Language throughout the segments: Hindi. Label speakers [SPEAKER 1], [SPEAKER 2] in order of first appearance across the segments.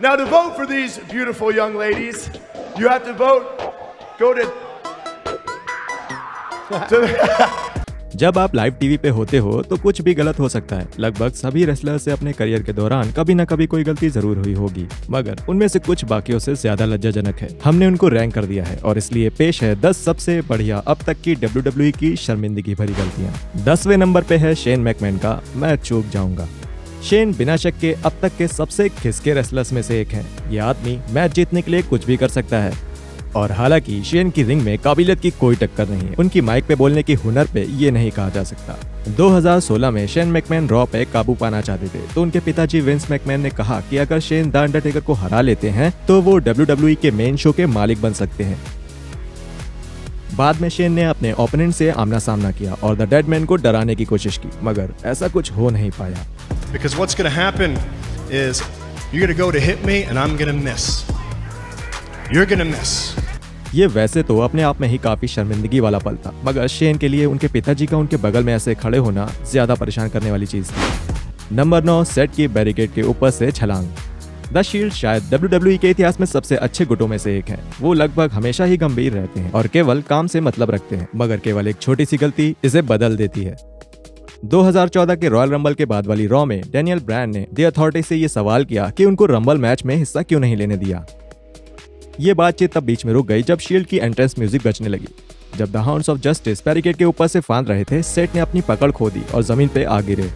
[SPEAKER 1] Now to vote for these beautiful young ladies, you have to vote. Go to
[SPEAKER 2] जब आप लाइव टीवी पे होते हो तो कुछ भी गलत हो सकता है। लगभग सभी रेसलर से अपने करियर के दौरान कभी न कभी कोई गलती जरूर हुई होगी, मगर उनमें से कुछ बाकियों से ज्यादा लज्जाजनक है। हमने उनको रैंक कर दिया है और इसलिए पेश है 10 सबसे बढ़िया अब तक की WWE की शर्मिंदगी भरी गलतियां। 10वें नंबर पे है शेन मैकमैन का मैं चूक जाऊंगा। शेन बिना शक के अब तक के सबसे खिसके रेसलर्स में से एक है। ये आदमी मैच जीतने के लिए कुछ भी कर सकता है और हालांकि शेन की रिंग में काबिलियत की कोई टक्कर नहीं है। उनकी माइक पे बोलने की हुनर पे ये नहीं कहा जा सकता। 2016 में शेन मैकमैन रॉ पे काबू पाना चाहते थे तो उनके पिताजी विंस मैकमैन ने कहा कि अगर शेन द अंडरटेकर को हरा लेते हैं तो वो WWE के मेन शो के मालिक बन सकते हैं। बाद में शेन ने अपने ओपोनेंट से आमना सामना किया और द डेड मैन को डराने की कोशिश की, मगर ऐसा कुछ हो नहीं पाया।
[SPEAKER 3] Because what's going to happen is you're going to go to hit me and I'm going to miss. You're going to miss.
[SPEAKER 2] ये वैसे तो अपने आप में ही काफी शर्मिंदगी वाला पल था, मगर शेन के लिए उनके पिताजी का उनके बगल में ऐसे खड़े होना ज्यादा परेशान करने वाली चीज थी। नंबर 9, सेट की बैरिकेड के ऊपर से छलांग। द शील्ड शायद WWE के इतिहास में सबसे अच्छे गुटों में से एक है। वो लगभग हमेशा ही गंभीर रहते हैं और केवल काम से मतलब रखते हैं, मगर केवल एक छोटी सी गलती इसे बदल देती है। 2014 के रॉयल रंबल के बाद वाली रॉ में डैनियल ब्रायन ने द अथॉरिटी से ये सवाल किया कि उनको रंबल मैच में हिस्सा क्यों नहीं लेने दिया। ये बातचीत तब बीच में रुक गई जब शील्ड की एंट्रेंस म्यूजिक बजने लगी। जब the hounds of justice barricade के ऊपर से फांद रहे थे, सेट ने अपनी पकड़ खो दी और जमीन पे आ गिरे।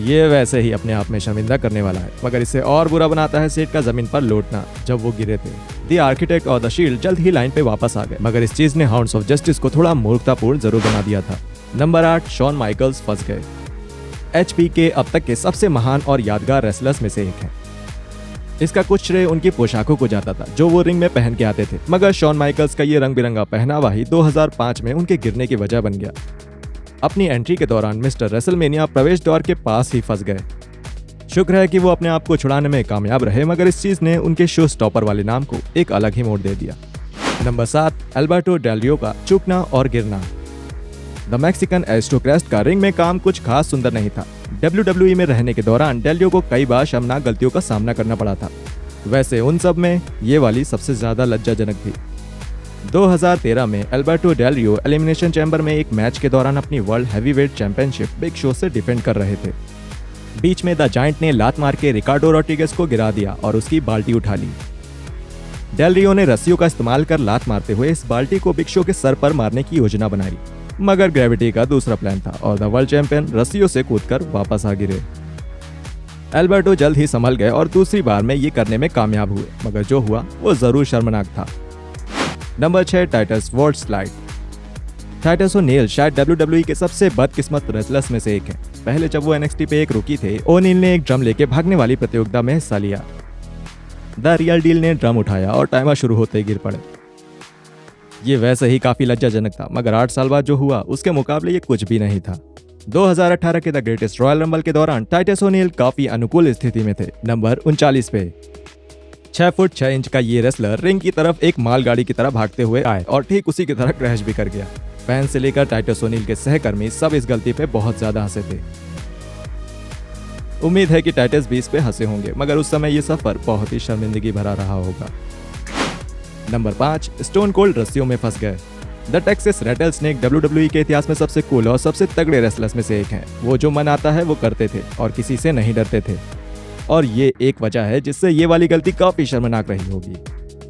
[SPEAKER 2] ये वैसे ही अपने आप में शर्मिंदा करने वाला है, मगर इसे और बुरा बनाता है सेट का जमीन पर लौटना जब वो गिरे थे। द आर्किटेक्ट और द शील्ड जल्द ही लाइन पे वापस आ गए, मगर इस चीज ने हाउंड्स ऑफ जस्टिस को थोड़ा मूर्खतापूर्ण जरूर बना दिया था। नंबर 8, शॉन माइकल्स फंस गए। HP के अब तक के सबसे महान और यादगार रेसलर्स में से एक है। इसका कुछ श्रेय उनकी पोशाकों को जाता था जो वो रिंग में पहन के आते थे, मगर शॉन माइकल्स का ये रंग बिरंगा पहनावा ही 2005 में उनके गिरने की वजह बन गया। अपनी एंट्री के दौरान मिस्टर रेसलमेनिया प्रवेश द्वार के पास ही फंस गए। शुक्र है कि वो अपने आप को छुड़ाने में कामयाब रहे, मगर इस चीज ने उनके शो स्टॉपर वाले नाम को एक अलग ही मोड़ दे दिया। नंबर 7, अल्बर्टो डेल रियो का चूकना और गिरना। द मैक्सिकन एरिस्टोक्रेट का रिंग में काम कुछ खास सुंदर नहीं था। WWE में रहने के दौरान डेल रियो को कई बार शर्मनाक गलतियों का सामना करना पड़ा था। वैसे उन सब में ये वाली सबसे ज्यादा लज्जाजनक थी। 2013 में अल्बर्टो डेल रियो एलिमिनेशन चैम्बर में एक मैच के दौरान अपनी world heavyweight championship big show से डिफेंड कर रहे थे। बीच में द जायंट ने लात मार के रिकार्डो रोड्रिगेज को गिरा दिया और उसकी बाल्टी उठा ली। डेल रियो ने रस्सियों का इस्तेमाल कर लात मारते हुए इस बाल्टी को बिग शो के सर पर मारने की योजना बनाई, मगर ग्रेविटी का दूसरा प्लान था और द वर्ल्ड चैंपियन रस्सियों से कूदकर वापस आ गिरे। अल्बर्टो जल्द ही संभल गए और दूसरी बार में ये करने में कामयाब हुए, मगर जो हुआ वो जरूर शर्मनाक था। Number 6, Titus world slide. Titus O'Neil शायद WWE के सबसे बदकिस्मत रेसलर्स में से एक है। पहले जब वो NXT पे एक रुकी थे, ओनील ने एक ड्रम लेके भागने वाली प्रतियोगिता में हिस्सा लिया। द रियल डील ने ड्रम उठाया और टाइमर शुरू होते ही गिर पड़े। ये वैसे ही काफी लज्जाजनक था, मगर 8 साल बाद जो हुआ उसके मुकाबले ये कुछ भी नहीं था। 2018 के द ग्रेटेस्ट रॉयल रंबल के दौरान टाइटस ओनील काफी अनुकूल स्थिति में थे, नंबर 39 पे। 6 फुट 6 इंच का ये रेसलर रिंग की तरफ एक मालगाड़ी की तरह भागते हुए आए और ठीक उसी की तरह क्रैश भी कर गया। फैन से लेकर टाइटस ओनील के सहकर्मी सब इस गलती पे बहुत ज्यादा हंसे थे। उम्मीद है कि टाइटस भी इस पे हंसे होंगे, मगर उस समय ये सफर बहुत ही शर्मिंदगी भरा रहा होगा। नंबर 5, स्टोन कोल्ड रस्सियों में फंस गए। The Texas Ratle snake WWE के इतिहास में सबसे कूल और सबसे तगड़े रेसलर्स में से एक हैं। वो जो मन आता है वो करते थे और किसी से नहीं डरते थे, और ये एक वजह है जिससे ये वाली गलती काफी शर्मनाक रही होगी।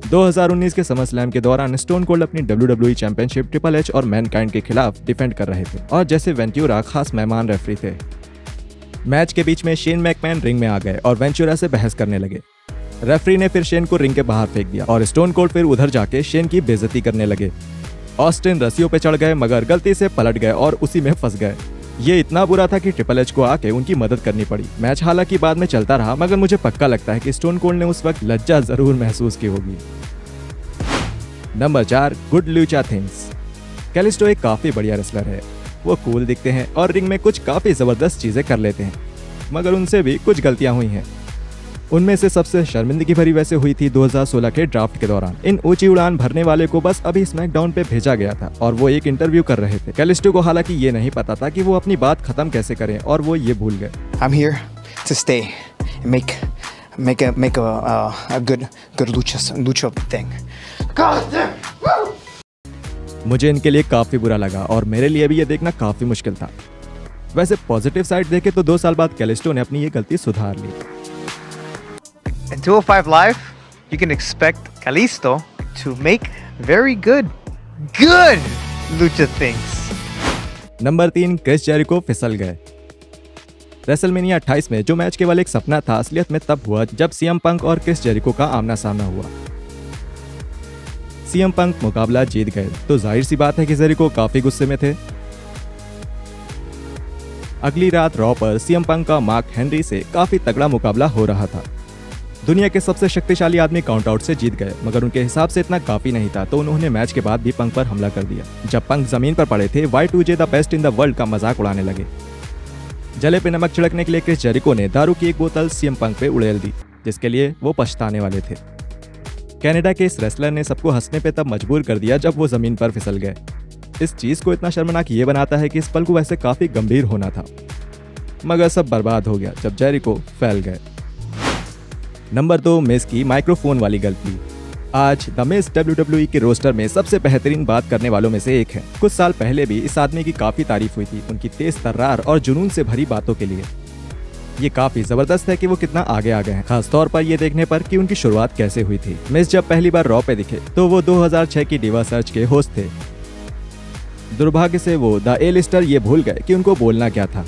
[SPEAKER 2] 2019 के समरस्लैम के दौरान स्टोन कोल्ड अपनी WWE चैंपियनशिप ट्रिपल एच और मैनकाइंड के खिलाफ डिफेंड कर रहे थे और जैसे वेंचुरा खास मेहमान रेफरी थे। मैच के बीच में शेन मैकमैन रिंग में आ गए और वेंचुरा से बहस करने लगे। रेफरी ने फिर शेन को रिंग के बाहर फेंक दिया और स्टोन कोल्ड फिर उधर जाके शेन की बेइज्जती करने लगे। ऑस्टिन रस्सियों पे चढ़ गए, मगर गलती से पलट गए और उसी में फंस गए। ये इतना बुरा था कि ट्रिपल एच को आके उनकी मदद करनी पड़ी। मैच हालांकि बाद में चलता रहा, मगर मुझे पक्का लगता है कि स्टोन कोल्ड ने उस वक्त लज्जा जरूर महसूस की होगी। नंबर 4, गुड ल्यूचा थिंग्स। कैलिस्टो एक काफी बढ़िया रेसलर है। वो कूल दिखते हैं और रिंग में कुछ काफी जबरदस्त चीजें कर लेते हैं, मगर उनसे भी कुछ गलतियां हुई हैं। उनमें से सबसे शर्मिंदगी भरी वैसे हुई थी 2016 के ड्राफ्ट के दौरान। इन ऊंची उड़ान भरने वाले को बस अभी स्मैकडाउन पे भेजा गया था और वो एक इंटरव्यू कर रहे थे। कैलिस्टो को हालांकि ये नहीं पता था कि वो अपनी बात खत्म कैसे करें और वो ये भूल गए।
[SPEAKER 4] I'm here to stay and make make a good lucha thing. God damn!
[SPEAKER 2] मुझे इनके लिए काफी बुरा लगा और मेरे लिए भी ये देखना काफी मुश्किल था। वैसे पॉजिटिव साइड देखे तो 2 साल बाद कैलिस्टो ने अपनी ये गलती सुधार ली।
[SPEAKER 5] In 205 Live, you can expect Kalisto to make very good lucha things.
[SPEAKER 2] Number 3, Chris Jericho फिसल गए। रेसलमेनिया 28 में जो मैच केवल एक सपना था, असलियत में तब हुआ जब सीएम पंक और क्रिस जेरिको का आमना सामना हुआ। सीएम पंक मुकाबला जीत गए तो जाहिर सी बात है कि जेरिको काफी गुस्से में थे। अगली रात रॉ पर सीएम पंक का मार्क हेनरी से काफी तगड़ा मुकाबला हो रहा था। दुनिया के सबसे शक्तिशाली आदमी काउंटआउट से जीत गए, मगर उनके हिसाब से इतना काफी नहीं था, तो उन्होंने मैच के बाद भी पंक पर हमला कर दिया। जब पंक जमीन पर पड़े थे, Y2J the best in the world का मजाक उड़ाने लगे। जले पे नमक छिड़कने के लिए क्रिस जेरिको ने दारू की एक बोतल सीएम पंक पे उड़ेल दी, जिसके लिए वो पछताने वाले थे। कनाडा के इस रेसलर ने सबको हंसने पे तब मजबूर कर दिया जब वो जमीन पर फिसल गए। इस चीज को इतना शर्मनाक ये बनाता है कि इस पल को वैसे काफी गंभीर होना था, मगर सब बर्बाद हो गया जब जेरिको फैल गए। नंबर 2, मिस की माइक्रोफोन वाली गलती। आज द मिस WWE के रोस्टर में सबसे बेहतरीन बात करने वालों में से एक है। कुछ साल पहले भी इस आदमी की काफी तारीफ हुई थी उनकी तेज तर्रार और जुनून से भरी बातों के लिए। ये काफी जबरदस्त है कि वो कितना आगे आ गए हैं, खास तौर पर ये देखने पर कि उनकी शुरुआत कैसे हुई थी। मिस जब पहली बार रॉ पे दिखे तो वो 2006 की डिवा सर्च के होस्ट थे। दुर्भाग्य से वो द ए-लिस्टर ये भूल गए कि उनको बोलना क्या था।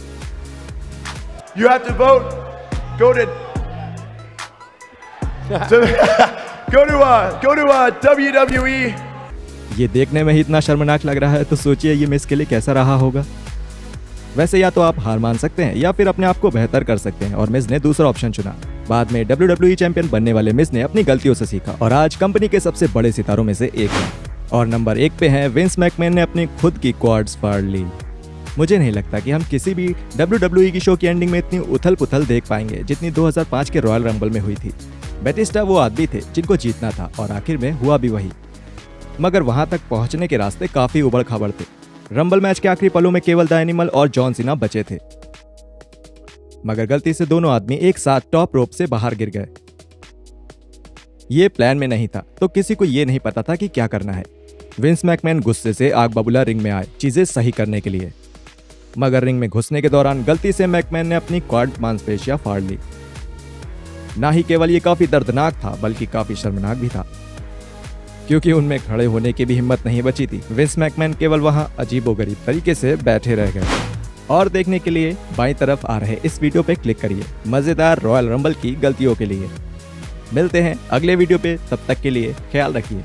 [SPEAKER 1] You have to vote. Go to WWE.
[SPEAKER 2] ये देखने में ही इतना शर्मनाक लग रहा है, तो सोचिए ये मिस के लिए कैसा रहा होगा। वैसे या तो आप हार मान सकते हैं या फिर अपने आप को बेहतर कर सकते हैं, और मिस ने दूसरा ऑप्शन चुना। बाद में WWE चैंपियन बनने वाले मिस ने अपनी गलतियों से सीखा और आज कंपनी के सबसे बड़े सितारों में से एक है। और नंबर 1 पे है विंस मैकमैन ने अपनी खुद की क्वाड्स फाड़ ली। मुझे नहीं लगता कि हम किसी भी WWE की शो की एंडिंग में इतनी उथल पुथल देख पाएंगे जितनी 2005 के रॉयल रंबल में हुई थी। बैटिस्टा वो आदमी थे जिनको जीतना था और आखिर में हुआ भी वही, मगर वहां तक पहुंचने के रास्ते काफी उबड़ खाबड़ थे। रंबल मैच के आखिरी पलों में केवल द एनिमल और जॉन सीना बचे थे, मगर गलती से दोनों आदमी एक साथ टॉप रोप से बाहर गिर गए। ये प्लान में नहीं था, तो किसी को ये नहीं पता था कि क्या करना है। विंस मैकमैन गुस्से से आग बबूला रिंग में आए चीजें सही करने के लिए, मगर रिंग में घुसने के दौरान गलती से मैकमैन ने अपनी क्वाड मांसपेशियां फाड़ ली। ना ही केवल ये काफी दर्दनाक था, बल्कि काफी शर्मनाक भी था, क्योंकि उनमें खड़े होने की भी हिम्मत नहीं बची थी। विंस मैकमैन केवल वहां अजीबोगरीब तरीके से बैठे रह गए। और देखने के लिए बाईं तरफ आ रहे इस वीडियो पे क्लिक करिए मजेदार रॉयल रंबल की गलतियों के लिए। मिलते हैं अगले वीडियो पे, तब तक के लिए ख्याल रखिए।